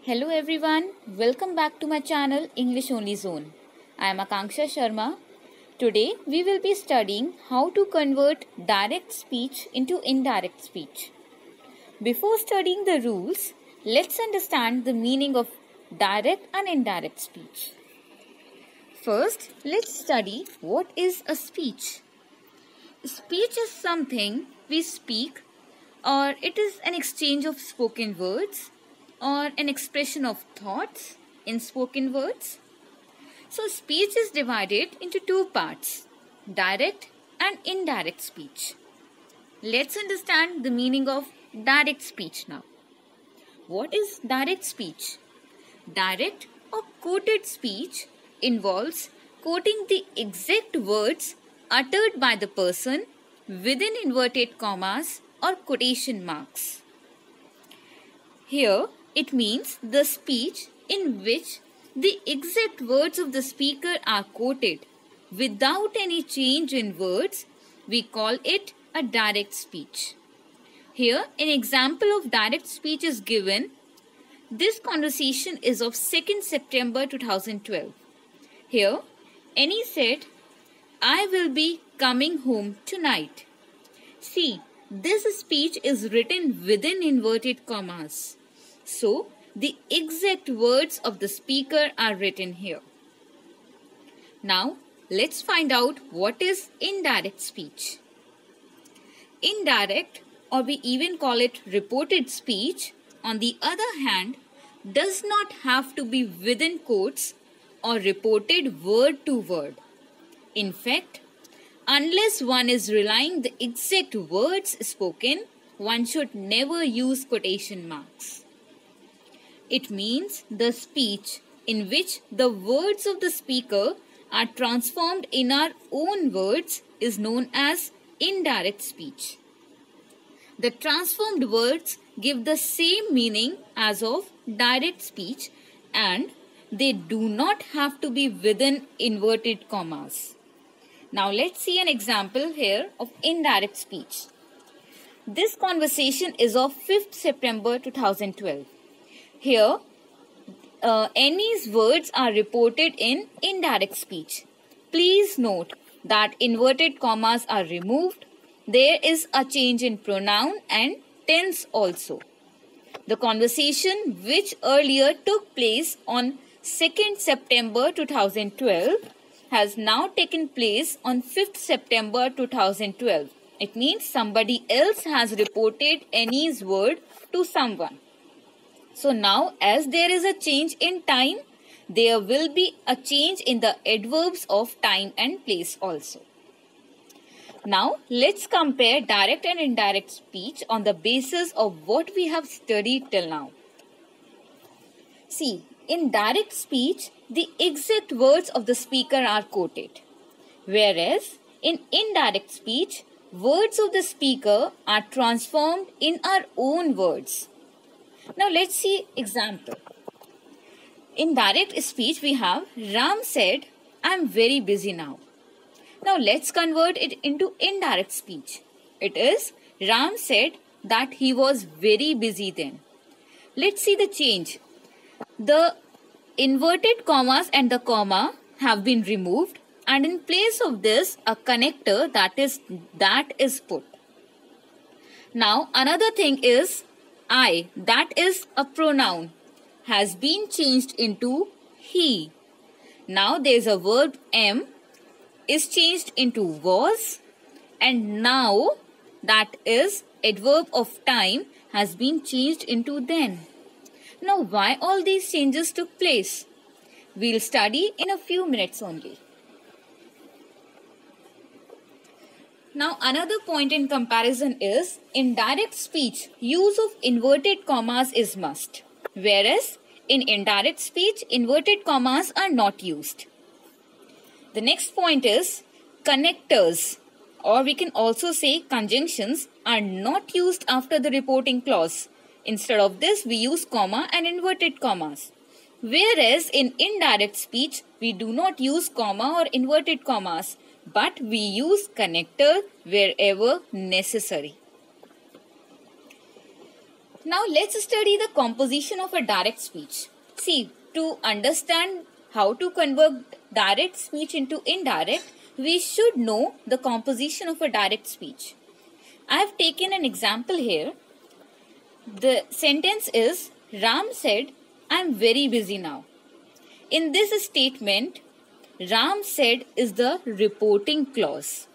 Hello everyone, welcome back to my channel English Only Zone. I am Akanksha Sharma. Today we will be studying how to convert direct speech into indirect speech. Before studying the rules, let's understand the meaning of direct and indirect speech. First, let's study what is a speech. Speech is something we speak, or it is an exchange of spoken words or an expression of thoughts in spoken words. So speech is divided into two parts, direct and indirect speech. Let's understand the meaning of direct speech now. What is direct speech? Direct or quoted speech involves quoting the exact words uttered by the person within inverted commas or quotation marks. Here, it means the speech in which the exact words of the speaker are quoted without any change in words. We call it a direct speech. Here, an example of direct speech is given. This conversation is of 2nd September 2012. Here, Annie said, "I will be coming home tonight." See, this speech is written within inverted commas. So, the exact words of the speaker are written here. Now, let's find out what is indirect speech. Indirect, or we even call it reported speech, on the other hand, does not have to be within quotes or reported word to word. In fact, unless one is relying the exact words spoken, one should never use quotation marks. It means the speech in which the words of the speaker are transformed in our own words is known as indirect speech. The transformed words give the same meaning as of direct speech, and they do not have to be within inverted commas. Now let's see an example here of indirect speech. This conversation is of 5th September 2012. Here, Annie's words are reported in indirect speech. Please note that inverted commas are removed. There is a change in pronoun and tense also. The conversation which earlier took place on 2nd September 2012 has now taken place on 5th September 2012. It means somebody else has reported Annie's word to someone. So now, as there is a change in time, there will be a change in the adverbs of time and place also. Now, let's compare direct and indirect speech on the basis of what we have studied till now. See, in direct speech, the exact words of the speaker are quoted, whereas in indirect speech, words of the speaker are transformed in our own words. Now let's see example. In direct speech we have Ram said, "I am very busy now." Now let's convert it into indirect speech. It is Ram said that he was very busy then. Let's see the change. The inverted commas and the comma have been removed, and in place of this a connector that is put. Now another thing is I, that is a pronoun, has been changed into he. Now there is a verb am is changed into was, and now that is adverb of time has been changed into then. Now why all these changes took place? We'll study in a few minutes only. Now another point in comparison is, in direct speech, use of inverted commas is must, whereas in indirect speech, inverted commas are not used. The next point is, connectors, or we can also say conjunctions, are not used after the reporting clause. Instead of this, we use comma and inverted commas. Whereas in indirect speech, we do not use comma or inverted commas, but we use connector wherever necessary. Now let's study the composition of a direct speech. See, to understand how to convert direct speech into indirect, we should know the composition of a direct speech. I have taken an example here. The sentence is, Ram said, I am very busy now. In this statement, Ram said is the reporting clause.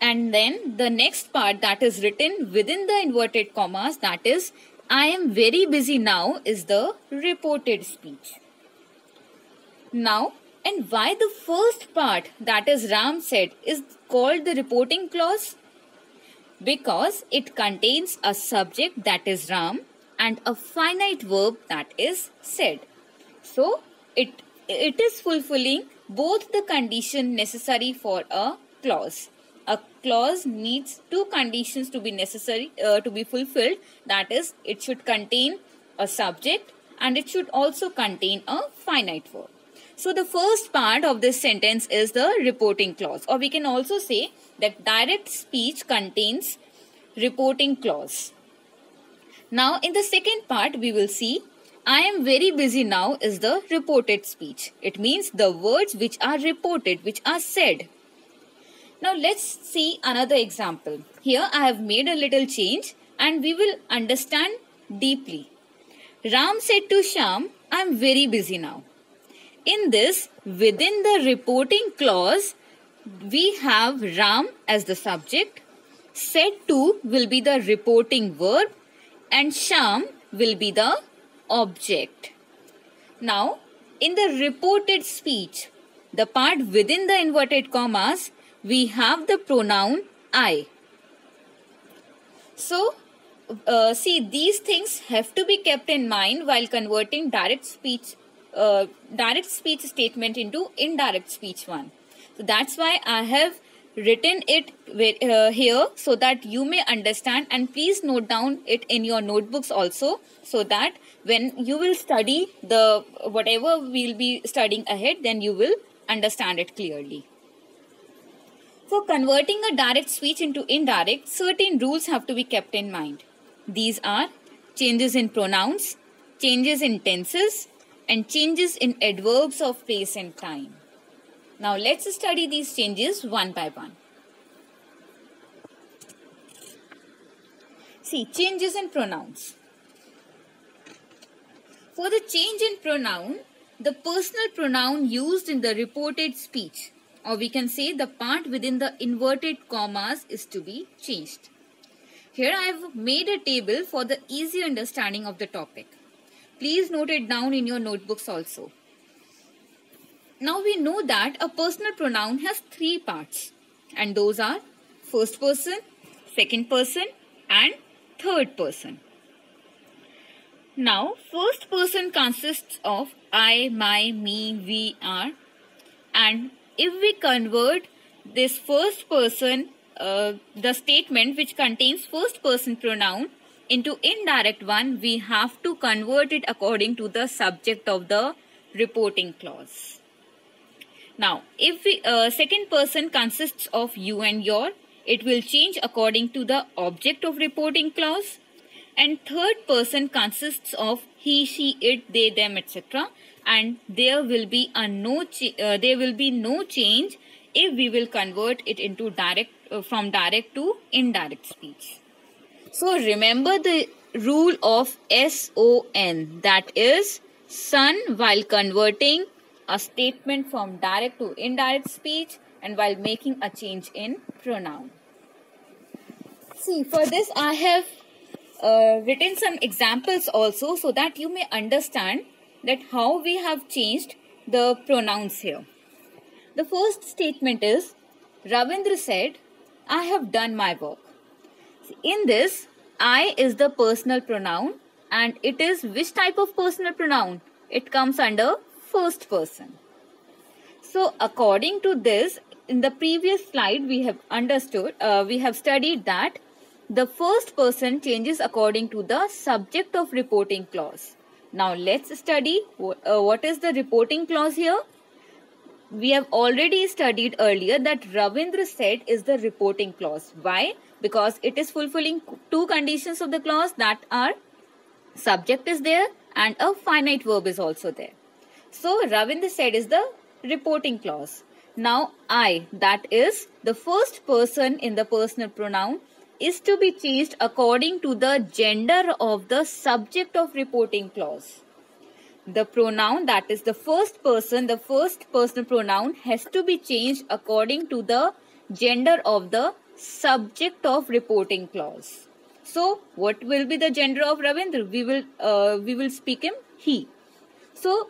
And then the next part that is written within the inverted commas, that is, I am very busy now, is the reported speech. Now, and why the first part, that is Ram said, is called the reporting clause? Because it contains a subject, that is Ram, and a finite verb, that is said. So, it is fulfilling both the condition necessary for a clause. A clause needs two conditions to be necessary to be fulfilled. That is, it should contain a subject and it should also contain a finite verb. So the first part of this sentence is the reporting clause, or we can also say that direct speech contains reporting clause. Now in the second part we will see I am very busy now is the reported speech. It means the words which are reported, which are said. Now let's see another example. Here I have made a little change and we will understand deeply. Ram said to Shyam, I am very busy now. In this, within the reporting clause, we have Ram as the subject, said to will be the reporting verb, and Shyam will be the object. Now, in the reported speech, the part within the inverted commas, we have the pronoun I. So, see, these things have to be kept in mind while converting direct speech statement into indirect speech one. So that's why I have written it here so that you may understand, and please note down it in your notebooks also, so that when you will study the whatever we'll be studying ahead, then you will understand it clearly. For converting a direct speech into indirect, certain rules have to be kept in mind. These are changes in pronouns, changes in tenses, and changes in adverbs of place and time. Now let's study these changes one by one. See, changes in pronouns. For the change in pronoun, the personal pronoun used in the reported speech, or we can say the part within the inverted commas, is to be changed. Here I have made a table for the easy understanding of the topic. Please note it down in your notebooks also. Now we know that a personal pronoun has three parts, and those are first person, second person, and third person. Now, first person consists of I, my, me, we, our, and if we convert this first person, the statement which contains first person pronoun into indirect one, we have to convert it according to the subject of the reporting clause. Now, if we, second person consists of you and your, it will change according to the object of reporting clause. And third person consists of he, she, it, they, them, etc. And there will be no change if we will convert it into direct from direct to indirect speech. So remember the rule of SON, that is son, while converting a statement from direct to indirect speech and while making a change in pronoun. See, for this I have written some examples also, so that you may understand that how we have changed the pronouns here. The first statement is, Ravindra said, I have done my work. In this, I is the personal pronoun, and it is which type of personal pronoun? It comes under first person. So according to this, in the previous slide we have studied that the first person changes according to the subject of reporting clause. Now let's study what is the reporting clause here. We have already studied earlier that Ravindra said is the reporting clause. Why? because it is fulfilling two conditions of the clause, that are subject is there and a finite verb is also there. So Ravindra said is the reporting clause. Now I, that is the first person in the personal pronoun, is to be changed according to the gender of the subject of reporting clause. The pronoun, that is the first personal pronoun, has to be changed according to the gender of the subject of reporting clause. So what will be the gender of Ravindra? We will speak him he. So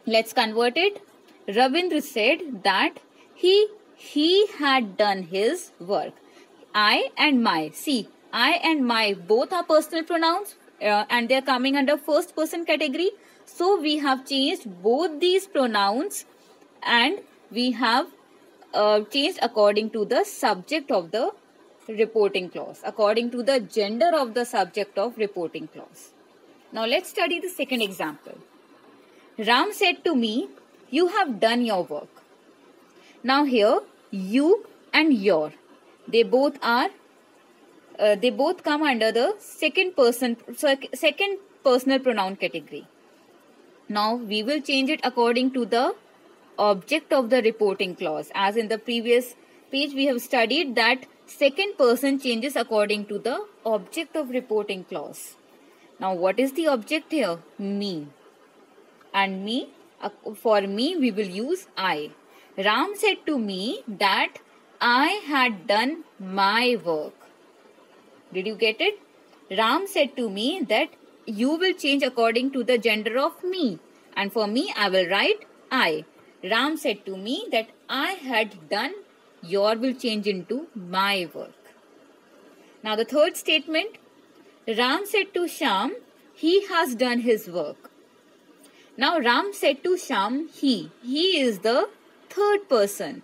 let's convert it. Ravindra said that he had done his work. I and my. See, I and my both are personal pronouns and they are coming under first person category. So we have changed both these pronouns and we have changed according to the subject of the reporting clause, according to the gender of the subject of reporting clause. Now let's study the second example. Ram said to me, you have done your work. Now here, you and your, they both come under the second personal pronoun category. Now we will change it according to the object of the reporting clause. As in the previous page we have studied that second person changes according to the object of reporting clause. Now what is the object here? Me. And me, for me we will use I. Ram said to me that I had done my work. Did you get it? Ram said to me that you will change according to the gender of me. And for me I will write I. Ram said to me that I had done, your will change into my work. Now the third statement. Ram said to Shyam, he has done his work. Now Ram said to Shyam, he is the third person.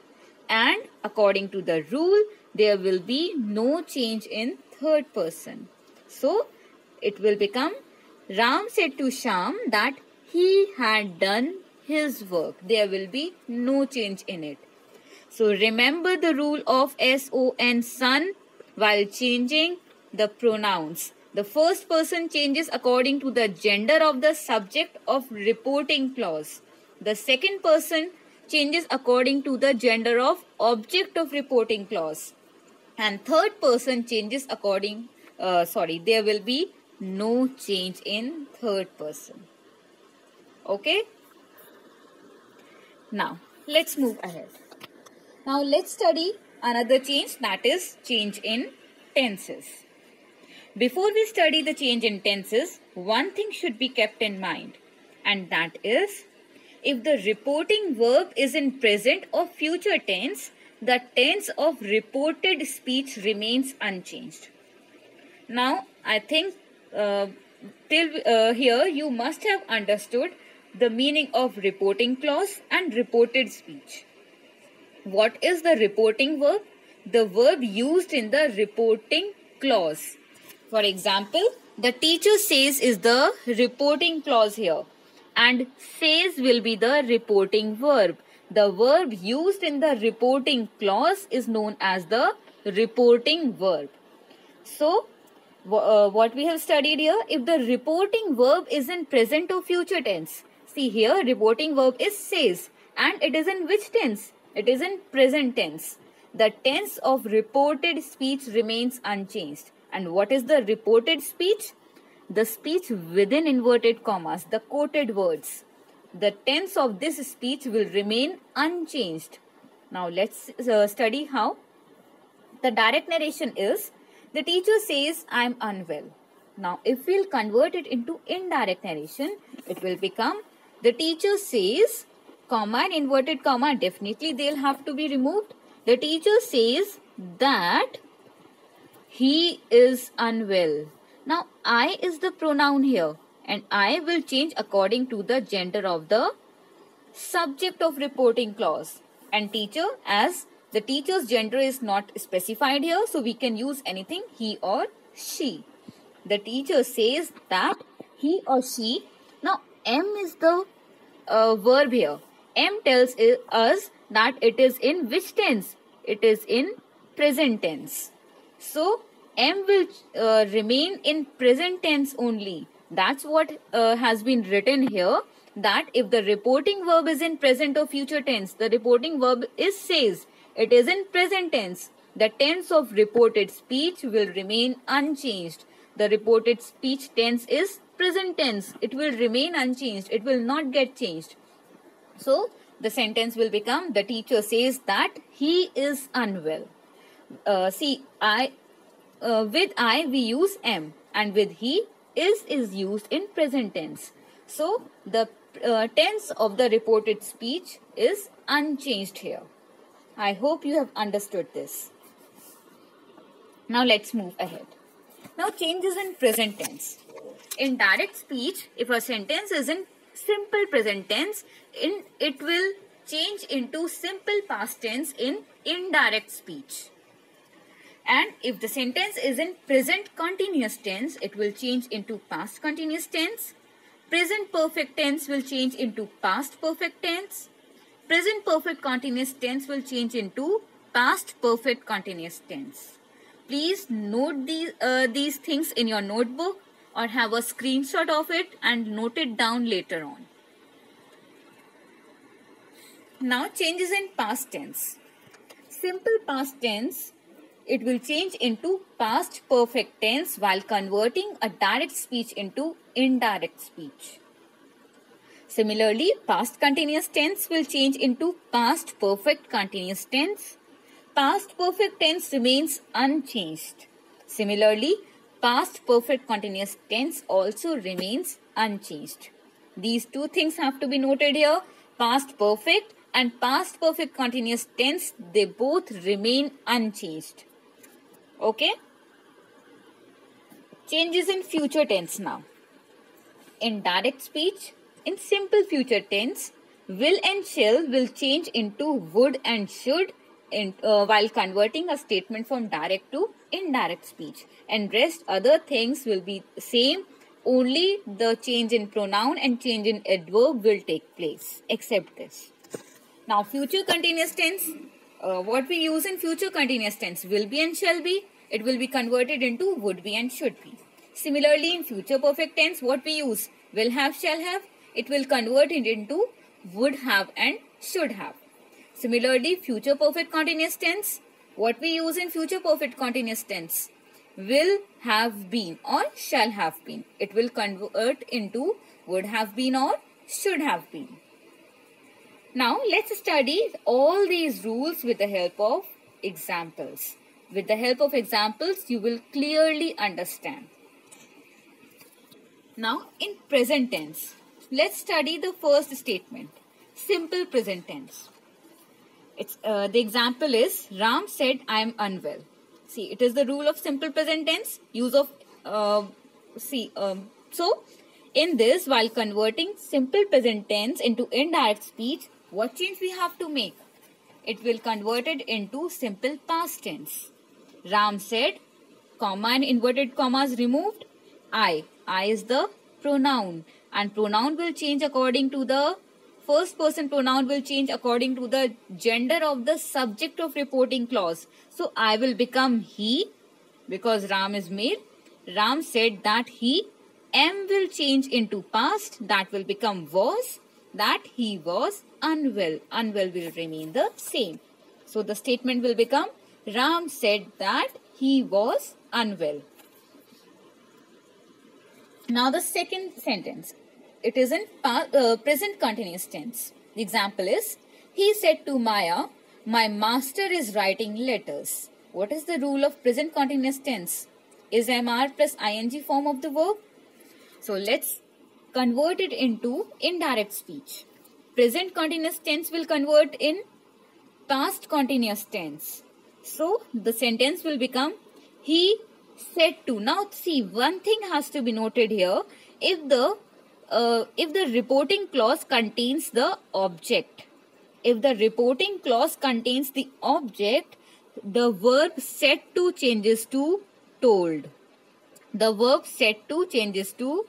And according to the rule, there will be no change in third person. So it will become Ram said to Shyam that he had done his work. There will be no change in it. So remember the rule of SON, son, while changing the pronouns. The first person changes according to the gender of the subject of reporting clause. The second person changes according to the gender of object of reporting clause. And third person changes according, there will be no change in third person. Okay? Now, let's move ahead. Now, let's study another change, that is change in tenses. Before we study the change in tenses, one thing should be kept in mind, and that is, if the reporting verb is in present or future tense, the tense of reported speech remains unchanged. Now, I think till here you must have understood the meaning of reporting clause and reported speech. What is the reporting verb? The verb used in the reporting clause. For example, the teacher says is the reporting clause here, and says will be the reporting verb. The verb used in the reporting clause is known as the reporting verb. So, what we have studied here, if the reporting verb is in present or future tense. See here, reporting verb is says, and it is in which tense? It is in present tense. The tense of reported speech remains unchanged. And what is the reported speech? The speech within inverted commas, the quoted words. The tense of this speech will remain unchanged. Now let's study how. The direct narration is, the teacher says, I am unwell. Now if we'll convert it into indirect narration, it will become, the teacher says, comma and inverted comma, definitely they'll have to be removed. The teacher says that he is unwell. Now, I is the pronoun here, and I will change according to the gender of the subject of reporting clause. And teacher, as the teacher's gender is not specified here, so we can use anything, he or she. The teacher says that he or she. Now, M is the verb here. M tells us that it is in which tense? It is in present tense. So am will remain in present tense only. That's what has been written here, that if the reporting verb is in present or future tense, the reporting verb says it is in present tense, the tense of reported speech will remain unchanged. The reported speech tense is present tense. It will remain unchanged. It will not get changed. So the sentence will become, the teacher says that he is unwell. See, with I we use am, and with he is used in present tense. So the tense of the reported speech is unchanged here. I hope you have understood this. Now let's move ahead. Now changes in present tense. In direct speech, if a sentence is in simple present tense, it will change into simple past tense in indirect speech. And if the sentence is in present continuous tense, it will change into past continuous tense. Present perfect tense will change into past perfect tense. Present perfect continuous tense will change into past perfect continuous tense. Please note these things in your notebook or have a screenshot of it and note it down later on. Now changes in past tense. Simple past tense, it will change into past perfect tense while converting a direct speech into indirect speech. Similarly, past continuous tense will change into past perfect continuous tense. Past perfect tense remains unchanged. Similarly, past perfect continuous tense also remains unchanged. These two things have to be noted here. Past perfect and past perfect continuous tense, they both remain unchanged. Okay? Changes in future tense now. In direct speech, in simple future tense, will and shall will change into would and should while converting a statement from direct to indirect speech. And rest other things will be same, only the change in pronoun and change in adverb will take place, except this. Now future continuous tense, what we use in future continuous tense, will be and shall be, it will be converted into would be and should be. Similarly, in future perfect tense, what we use, will have, shall have, it will convert it into would have and should have. Similarly, future perfect continuous tense, what we use in future perfect continuous tense, will have been or shall have been. It will convert into would have been or should have been. Now let's study all these rules with the help of examples. With the help of examples, you will clearly understand. Now in present tense, let's study the first statement, simple present tense. The example is, Ram said, I am unwell. See, it is the rule of simple present tense, use of, so in this, while converting simple present tense into indirect speech, what change we have to make? It will convert it into simple past tense. Ram said, comma and inverted commas removed. I is the pronoun, and pronoun will change according to the first person pronoun will change according to the gender of the subject of reporting clause. So I will become he because Ram is male. Ram said that he. Am will change into past, that will become was, that he was unwell. Unwell will remain the same. So the statement will become, Ram said that he was unwell. Now the second sentence, it is in present continuous tense. The example is, he said to Maya, my master is writing letters. What is the rule of present continuous tense? Is MR plus ing form of the verb? So let's convert it into indirect speech. Present continuous tense will convert in past continuous tense. So the sentence will become, he said to. Now see, one thing has to be noted here. If the reporting clause contains the object, if the reporting clause contains the object, the verb said to changes to told. The verb said to changes to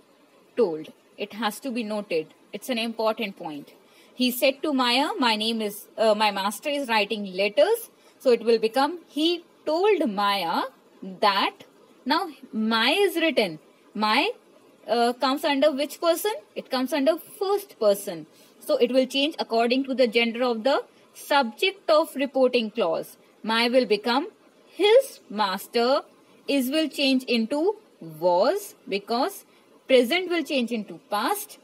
told. It has to be noted. It's an important point. He said to Maya, my master is writing letters. So it will become, he told Maya that. Now my is written. My comes under which person? It comes under first person. So it will change according to the gender of the subject of reporting clause. My will become his master. Is will change into was, because present will change into past,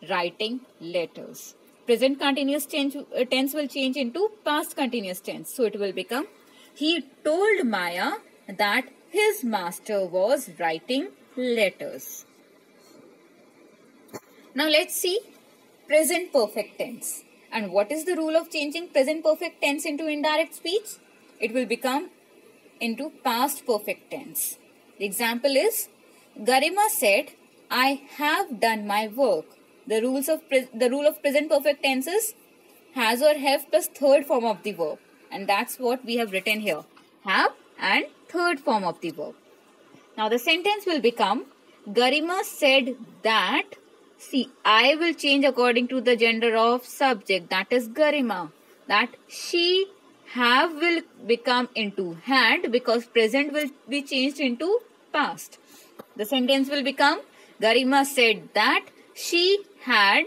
writing letters. Present continuous tense will change into past continuous tense. So it will become, he told Maya that his master was writing letters. Now let's see present perfect tense. And what is the rule of changing present perfect tense into indirect speech? It will become into past perfect tense. The example is, Garima said, I have done my work. The rule of present perfect tense is has or have plus third form of the verb. And that's what we have written here. Have and third form of the verb. Now the sentence will become, Garima said that, see, I will change according to the gender of subject, that is Garima. That she have will become into had, because present will be changed into past. The sentence will become, Garima said that she had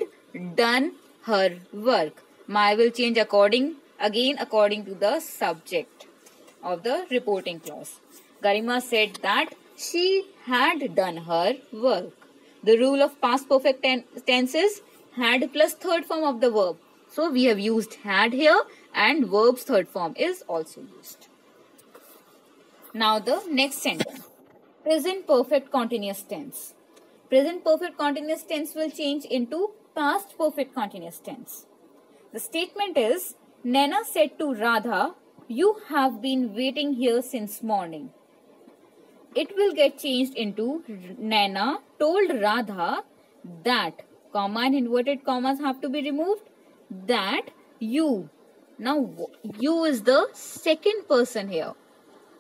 done her work. My will change according to the subject of the reporting clause. Garima said that she had done her work. The rule of past perfect tense is had plus third form of the verb. So we have used had here, and verb's third form is also used. Now the next sentence. Present perfect continuous tense. Present perfect continuous tense will change into past perfect continuous tense. The statement is, Naina said to Radha, you have been waiting here since morning. It will get changed into Naina told Radha that, comma and inverted commas have to be removed, that you. Now you is the second person here.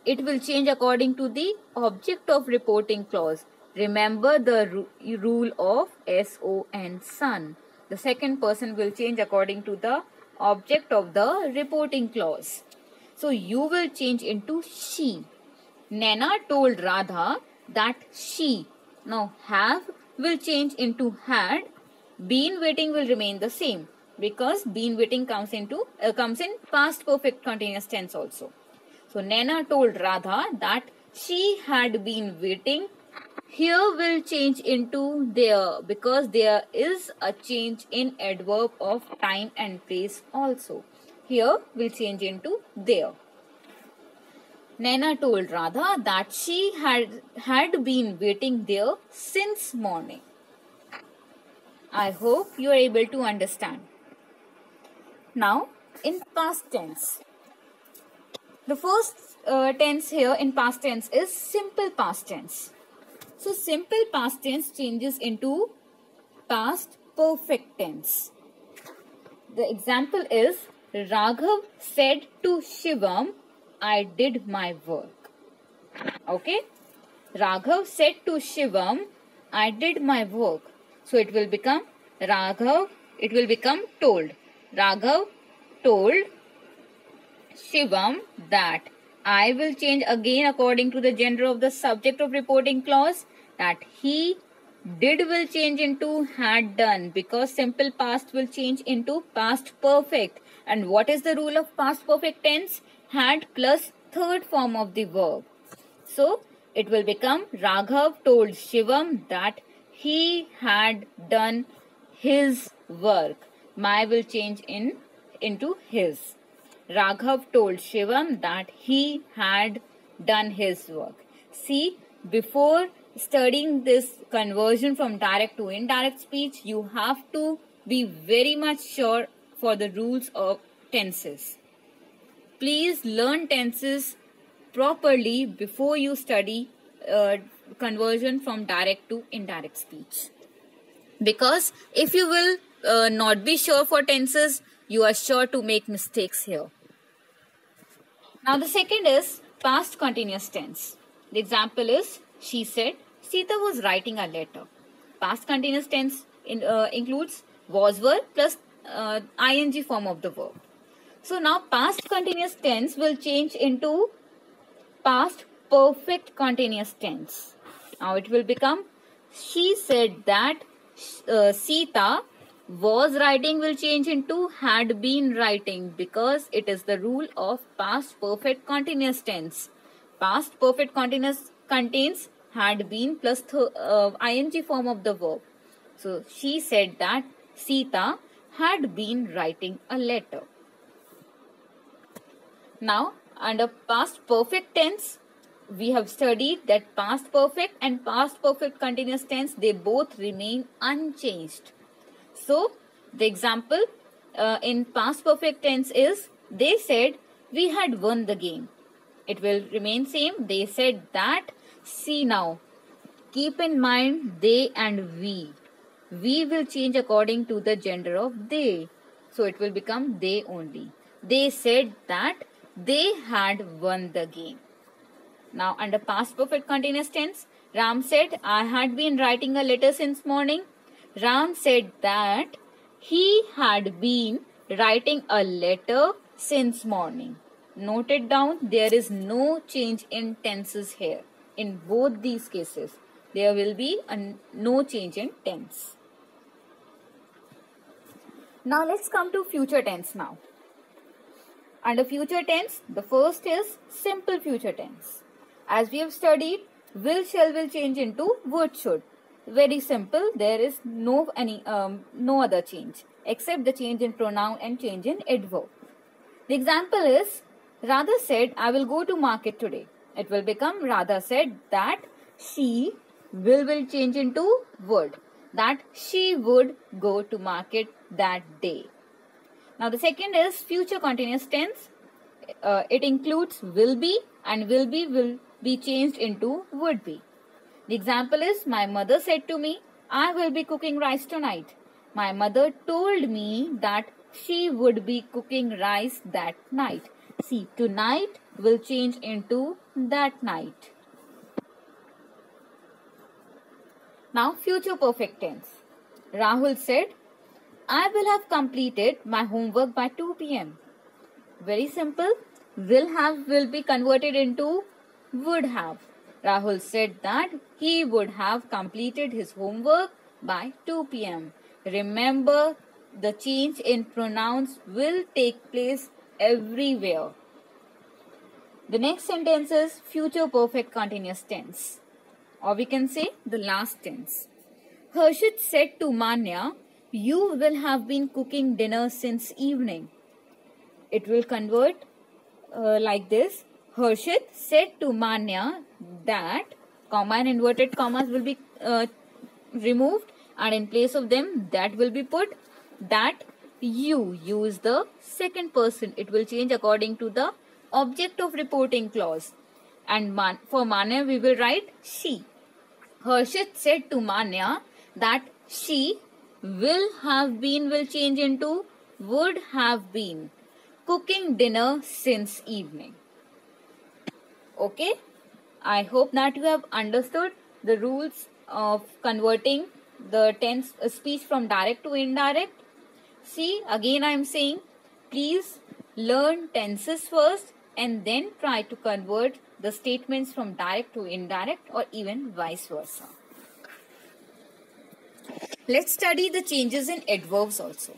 It will change according to the object of reporting clause. Remember the rule of SON, son. The second person will change according to the object of the reporting clause. So you will change into she. Naina told Radha that she. Now have will change into had. Been waiting will remain the same, because been waiting comes in past perfect continuous tense also. So Naina told Radha that she had been waiting. Here will change into there, because there is a change in adverb of time and place also. Here will change into there. Naina told Radha that she had been waiting there since morning. I hope you are able to understand. Now in past tense. The first tense here in past tense is simple past tense. So simple past tense changes into past perfect tense. The example is, Raghav said to Shivam, I did my work. Okay. Raghav said to Shivam, I did my work. So it will become told. Raghav told Shivam that. I will change again according to the gender of the subject of reporting clause, that he did will change into had done, because simple past will change into past perfect. And what is the rule of past perfect tense? Had plus third form of the verb. So it will become, Raghav told Shivam that he had done his work. My will change into his. Raghav told Shivam that he had done his work. See, before studying this conversion from direct to indirect speech, you have to be very much sure for the rules of tenses. Please learn tenses properly before you study conversion from direct to indirect speech. Because if you will not be sure for tenses, you are sure to make mistakes here. Now the second is past continuous tense. The example is, she said, Sita was writing a letter. Past continuous tense includes was, were plus ing form of the verb. So now past continuous tense will change into past perfect continuous tense. Now it will become, she said that Sita was writing will change into had been writing, because it is the rule of past perfect continuous tense. Past perfect continuous contains had been plus ing form of the verb. So she said that Sita had been writing a letter. Now under past perfect tense, we have studied that past perfect and past perfect continuous tense, they both remain unchanged. So the example in past perfect tense is, they said we had won the game. It will remain same. They said that. See now, keep in mind they and we. We will change according to the gender of they. So it will become they only. They said that they had won the game. Now under past perfect continuous tense, Ram said, I had been writing a letter since morning. Ram said that he had been writing a letter since morning. Note it down, there is no change in tenses here. In both these cases, there will be no change in tense. Now let's come to future tense now. Under future tense, the first is simple future tense. As we have studied, will, shall will change into would, should. Very simple. There is no other change except the change in pronoun and change in adverb. The example is, Radha said, I will go to market today. It will become, Radha said that she will change into would. That she would go to market that day. Now the second is future continuous tense. It includes will be, and will be changed into would be. The example is, my mother said to me, I will be cooking rice tonight. My mother told me that she would be cooking rice that night. See, tonight will change into that night. Now future perfect tense. Rahul said, I will have completed my homework by 2 p.m. Very simple. Will be converted into would have. Rahul said that he would have completed his homework by 2 p.m. Remember, the change in pronouns will take place everywhere. The next sentence is future perfect continuous tense, or we can say the last tense. Harshit said to Manya, you will have been cooking dinner since evening. It will convert like this. Harshit said to Manya that, comma and inverted commas will be removed, and in place of them that will be put. That you is the second person. It will change according to the object of reporting clause. And for Manya we will write she. Harshit said to Manya that she will change into would have been cooking dinner since evening. Okay, I hope that you have understood the rules of converting the tense speech from direct to indirect. See, again I am saying, please learn tenses first and then try to convert the statements from direct to indirect, or even vice versa. Let's study the changes in adverbs also.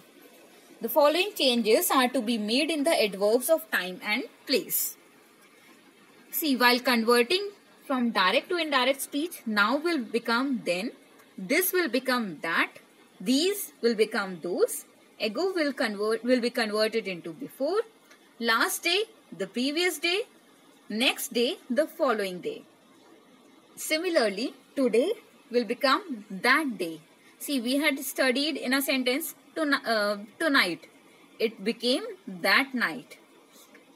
The following changes are to be made in the adverbs of time and place. See, while converting from direct to indirect speech, now will become then, this will become that, these will become those, ago will be converted into before, last day, the previous day, next day, the following day. Similarly, today will become that day. See, we had studied in a sentence tonight. It became that night.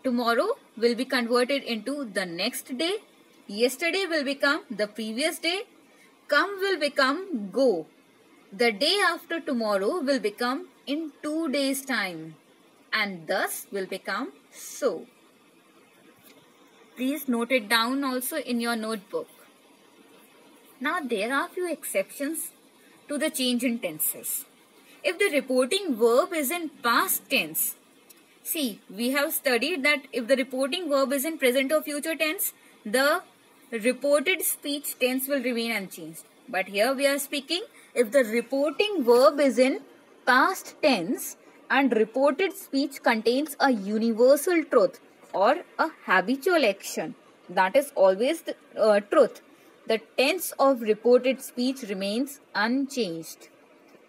Tomorrow will be converted into the next day. Yesterday will become the previous day. Come will become go. The day after tomorrow will become in 2 days' time. And thus will become so. Please note it down also in your notebook. Now there are few exceptions to the change in tenses. If the reporting verb is in past tense, see, we have studied that if the reporting verb is in present or future tense, the reported speech tense will remain unchanged. But here we are speaking if the reporting verb is in past tense and reported speech contains a universal truth or a habitual action, that is always the truth, the tense of reported speech remains unchanged.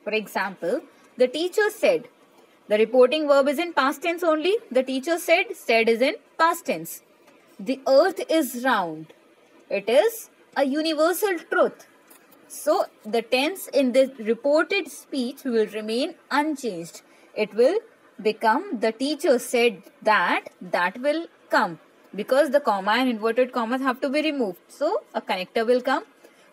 For example, the teacher said. The reporting verb is in past tense only. The teacher said is in past tense. The earth is round. It is a universal truth. So, the tense in the reported speech will remain unchanged. It will become the teacher said that will come. Because the comma and inverted commas have to be removed. So, a connector will come.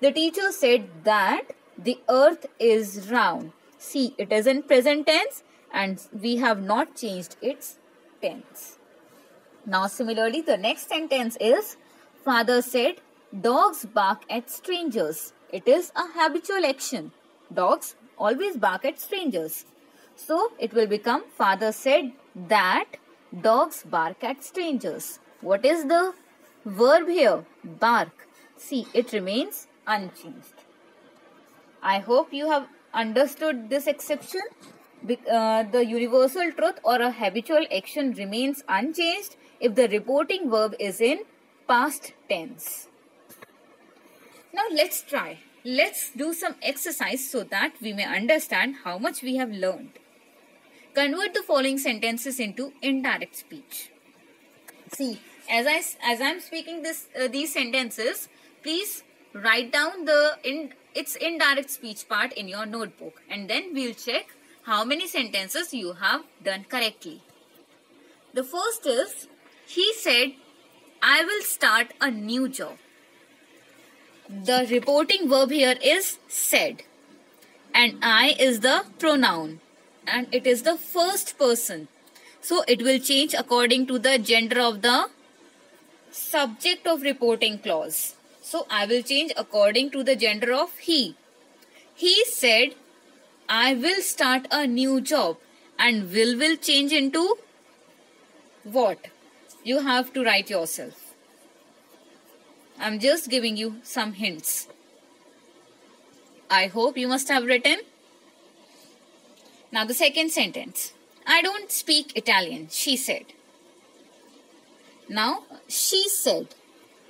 The teacher said that the earth is round. See, it is in present tense and we have not changed its tense. Now, similarly, the next sentence is, father said, dogs bark at strangers. It is a habitual action. Dogs always bark at strangers. So, it will become, father said that dogs bark at strangers. What is the verb here? Bark. See, it remains unchanged. I hope you have understood this exception. The universal truth or a habitual action remains unchanged if the reporting verb is in past tense. Now let's try. Let's do some exercise so that we may understand how much we have learned. Convert the following sentences into indirect speech. See, as I'm speaking these sentences, please write down its indirect speech part in your notebook, and then we'll check how many sentences you have done correctly. The first is, he said, I will start a new job. The reporting verb here is said, and I is the pronoun and it is the first person. So it will change according to the gender of the subject of reporting clause. So I will change according to the gender of he. He said, I will start a new job, and will change into what? You have to write yourself. I'm just giving you some hints. I hope you must have written. Now the second sentence. I don't speak Italian, she said. Now, she said.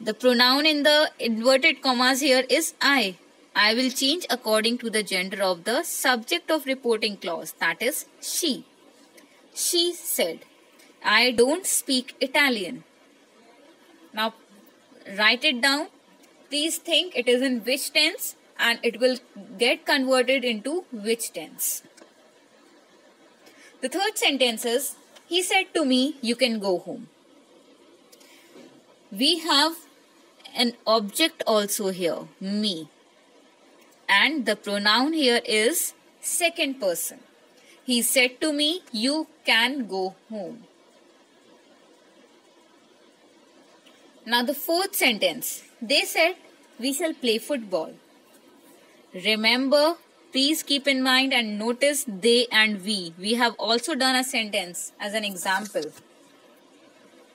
The pronoun in the inverted commas here is I. I will change according to the gender of the subject of reporting clause, that is she. She said, I don't speak Italian. Now, write it down. Please think it is in which tense and it will get converted into which tense. The third sentence is, he said to me, you can go home. We have an object also here, me. And the pronoun here is second person. He said to me, you can go home. Now the fourth sentence. They said, we shall play football. Remember, please keep in mind and notice they and we. We have also done a sentence as an example.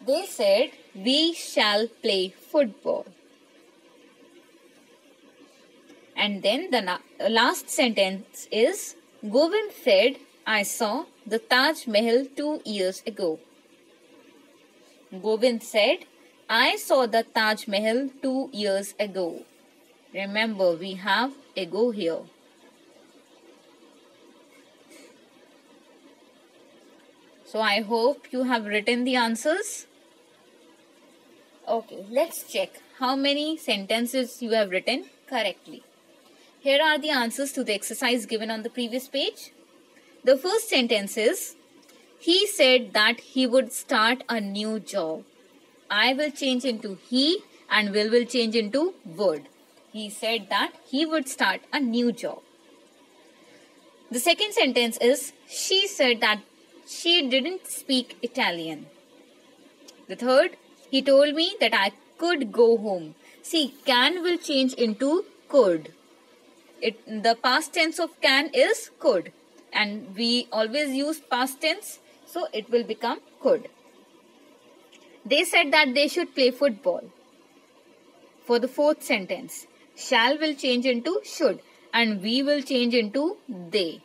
They said, we shall play football. And then the last sentence is, Govind said, I saw the Taj Mahal 2 years ago. Govind said, I saw the Taj Mahal 2 years ago. Remember, we have ago here. So I hope you have written the answers. Okay, let's check how many sentences you have written correctly. Here are the answers to the exercise given on the previous page. The first sentence is, he said that he would start a new job. I will change into he and will change into would. He said that he would start a new job. The second sentence is, she said that she didn't speak Italian. The third, he told me that I could go home. See, can will change into could. The past tense of can is could. And we always use past tense, so it will become could. They said that they should play football. for the fourth sentence. Shall will change into should and we will change into they.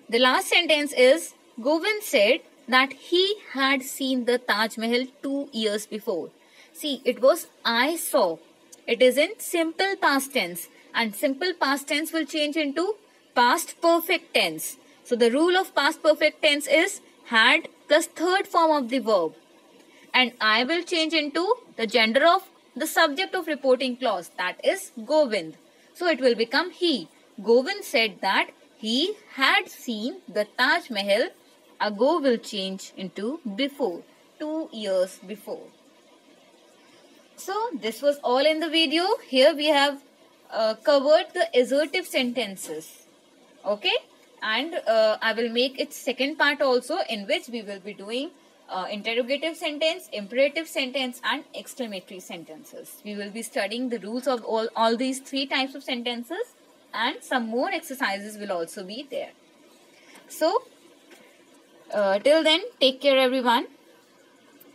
The last sentence is Govind said that he had seen the Taj Mahal 2 years before. See, it was I saw. It is in simple past tense and simple past tense will change into past perfect tense. So the rule of past perfect tense is had plus third form of the verb. And I will change into the gender of the subject of reporting clause, that is Govind. So it will become he. Govind said that he had seen the Taj Mahal. Ago will change into before, 2 years before. So this was all in the video. Here we have covered the assertive sentences. Okay, and I will make its second part also, in which we will be doing interrogative sentence, imperative sentence and exclamatory sentences. We will be studying the rules of all these 3 types of sentences, and some more exercises will also be there. So till then, take care everyone.